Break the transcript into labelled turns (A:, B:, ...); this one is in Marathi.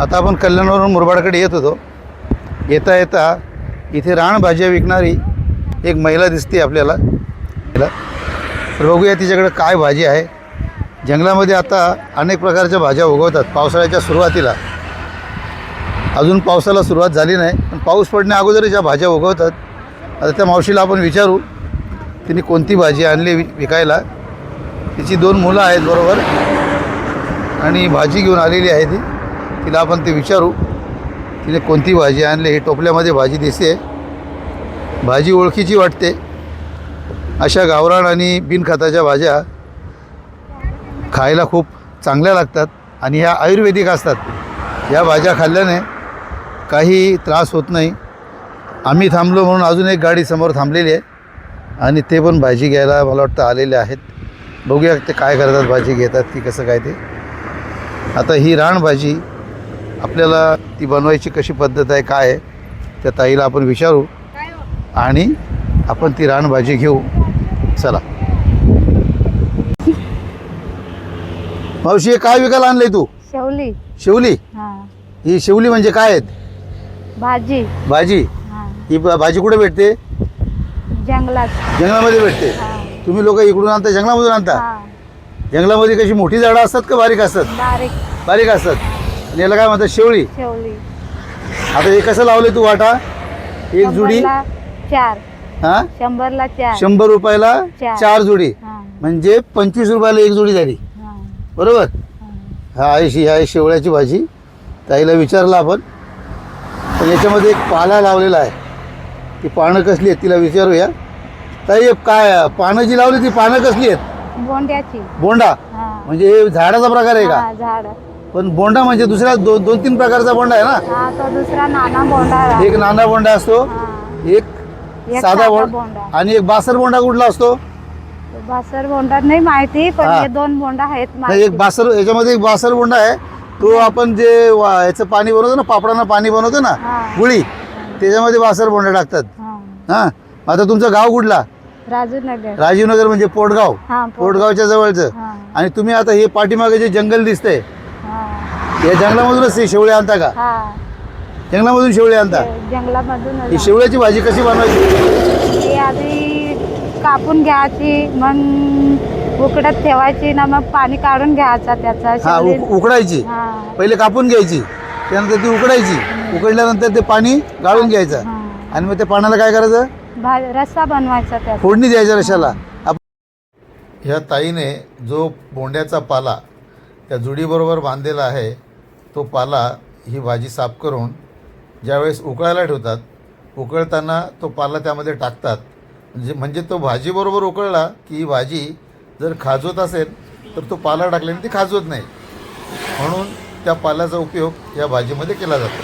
A: आता आपण कल्याणवरून मुरबाडकडे येत होतो. येता येता इथे रानभाज्या विकणारी एक महिला दिसते आपल्याला. तर बघूया तिच्याकडे काय भाजी आहे. जंगलामध्ये आता अनेक प्रकारच्या भाज्या उगवतात पावसाळ्याच्या सुरुवातीला. अजून पावसाला सुरुवात झाली नाही, पण पाऊस पडण्या अगोदरच ज्या भाज्या उगवतात. आता त्या मावशीला आपण विचारू तिने कोणती भाजी आणली विकायला. तिची 2 मुलं आहेत बरोबर आणि भाजी घेऊन आलेली आहे ती. तिला आपण ते विचारू तिने कोणती भाजी आणली. ही टोपल्यामध्ये भाजी दिसते. भाजी ओळखीची वाटते. अशा गावरान आणि बिनखताच्या भाज्या खायला खूप चांगल्या लागतात आणि ह्या आयुर्वेदिक असतात. ह्या भाज्या खाल्ल्याने काही त्रास होत नाही. आम्ही थांबलो म्हणून अजून एक गाडी समोर थांबलेली आहे आणि ते पण भाजी घ्यायला मला वाटतं आलेले आहेत. बघूया ते काय करतात, भाजी घेतात की कसं काय ते. आता ही रानभाजी आपल्याला ती बनवायची कशी पद्धत आहे काय आहे त्या ताईला आपण विचारू आणि आपण ती रानभाजी घेऊ. चला मावशी, काय विकायला आणलंय तू?
B: शेवली.
A: शेवली? ही शेवली म्हणजे काय आहेत?
B: भाजी.
A: भाजी? ही भाजी कुठे भेटते?
B: जंगलात.
A: जंगलामध्ये भेटते. तुम्ही लोक इकडून आणता, जंगलामधून आणता? जंगलामध्ये कशी मोठी झाडं असतात का बारीक असतात?
B: बारीक.
A: बारीक असतात. आणि याला काय म्हणतात? शेवळी.
B: शेवली.
A: आता हे कसं लावले तू वाटा? एक जुडी
B: 4.
A: हा,
B: 100ला 4.
A: 100 रुपयाला 4 जोडी, म्हणजे 25 रुपयाला एक जोडी झाली. बरोबर. हा आहे शेवळ्याची भाजी. ताईला विचारलं आपण. पण याच्यामध्ये एक पाला लावलेला आहे. ती पानं कसली आहेत तिला विचारूया. ताई, काय पानं जी लावली ती पानं कसली आहेत?
B: बोंड्याची.
A: बोंडा म्हणजे हे झाडाचा प्रकार आहे का?
B: झाड.
A: पण बोंडा म्हणजे दुसरा 2-3 प्रकारचा बोंडा आहे ना?
B: तो दुसरा नाना बोंडा.
A: एक नाना बोंडा असतो, एक साधा बोंडा आणि एक बासर बोंडा. कुठला असतो?
B: बासर बोंडा नाही माहिती, पण हे 2 बोंडा आहेत.
A: एक बासर, याच्यामध्ये एक बासर बोंडा आहे. तो आपण जे याचं पाणी बनवतो ना, पापडांना पाणी बनवतो ना, गुळी, त्याच्यामध्ये बासर बोंडा टाकतात. हा, आता तुमचं गाव कुठला?
B: राजूनगर.
A: राजीवनगर म्हणजे पोटगाव. पोटगावच्या जवळचं. आणि तुम्ही आता हे पाठीमागे जे जंगल दिसतंय या जंगलामधूनच ते शेवळे आणता का? जंगलामधून शेवळे आणता?
B: जंगलामधून.
A: ही शेवळ्याची भाजी कशी बनवायची?
B: आधी कापून घ्यायची, मग उकडत ठेवायची ना, मग पाणी काढून घ्यायचा त्याचा.
A: हा, उकडायची. पहिले कापून घ्यायची, त्यानंतर ती उकडायची. उकडल्यानंतर ते पाणी गाळून घ्यायचं आणि मग त्या पाण्याला काय करायचं?
B: रस्सा बनवायचा, त्या
A: फोडणी द्यायच्या रशाला. ह्या ताईने जो बोंड्याचा पाला त्या जुडीबरोबर बांधलेला आहे, तो पाला ही भाजी साफ करून ज्यावेळेस उकळायला ठेवतात, उकळताना तो पाला त्यामध्ये टाकतात. म्हणजे तो भाजीबरोबर उकळला की ही भाजी जर खाजवत असेल तर तो पाला टाकल्याने ती खाजवत नाही. म्हणून त्या पाल्याचा उपयोग या भाजीमध्ये केला जातो.